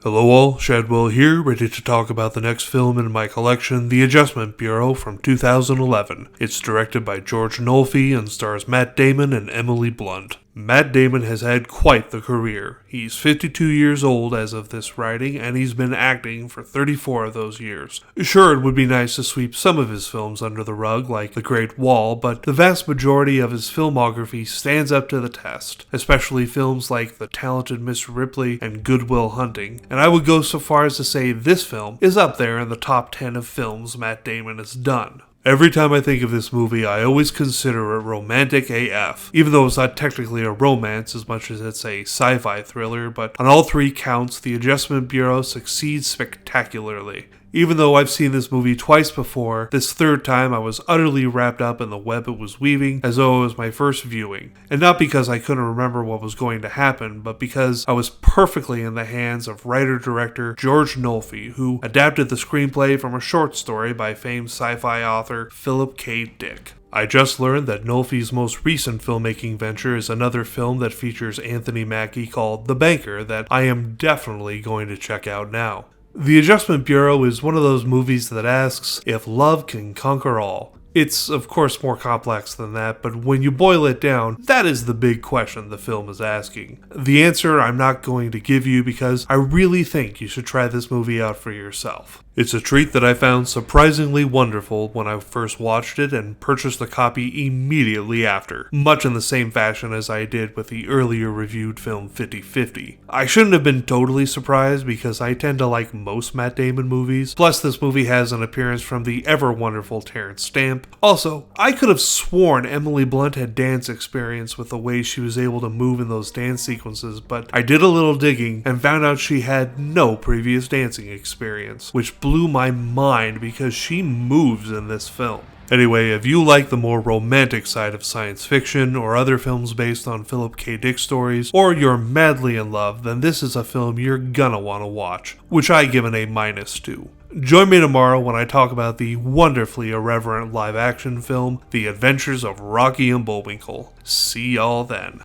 Hello all, Shadwell here, ready to talk about the next film in my collection, The Adjustment Bureau from 2011. It's directed by George Nolfi and stars Matt Damon and Emily Blunt. Matt Damon has had quite the career. He's 52 years old as of this writing, and he's been acting for 34 of those years. Sure, it would be nice to sweep some of his films under the rug, like The Great Wall, but the vast majority of his filmography stands up to the test, especially films like The Talented Mr. Ripley and Good Will Hunting, and I would go so far as to say this film is up there in the top 10 of films Matt Damon has done. Every time I think of this movie, I always consider it romantic AF, even though it's not technically a romance as much as it's a sci-fi thriller, but on all three counts, The Adjustment Bureau succeeds spectacularly. Even though I've seen this movie twice before, this third time I was utterly wrapped up in the web it was weaving as though it was my first viewing. And not because I couldn't remember what was going to happen, but because I was perfectly in the hands of writer-director George Nolfi, who adapted the screenplay from a short story by famed sci-fi author Philip K. Dick. I just learned that Nolfi's most recent filmmaking venture is another film that features Anthony Mackie called The Banker that I am definitely going to check out now. The Adjustment Bureau is one of those movies that asks if love can conquer all. It's, of course, more complex than that, but when you boil it down, that is the big question the film is asking. The answer I'm not going to give you because I really think you should try this movie out for yourself. It's a treat that I found surprisingly wonderful when I first watched it and purchased a copy immediately after, much in the same fashion as I did with the earlier reviewed film 50/50. I shouldn't have been totally surprised because I tend to like most Matt Damon movies, plus this movie has an appearance from the ever-wonderful Terrence Stamp. Also, I could have sworn Emily Blunt had dance experience with the way she was able to move in those dance sequences, but I did a little digging and found out she had no previous dancing experience, which blew my mind because she moves in this film. Anyway, if you like the more romantic side of science fiction or other films based on Philip K. Dick stories, or you're madly in love, then this is a film you're gonna want to watch, which I give an A- to. Join me tomorrow when I talk about the wonderfully irreverent live-action film, The Adventures of Rocky and Bullwinkle. See y'all then.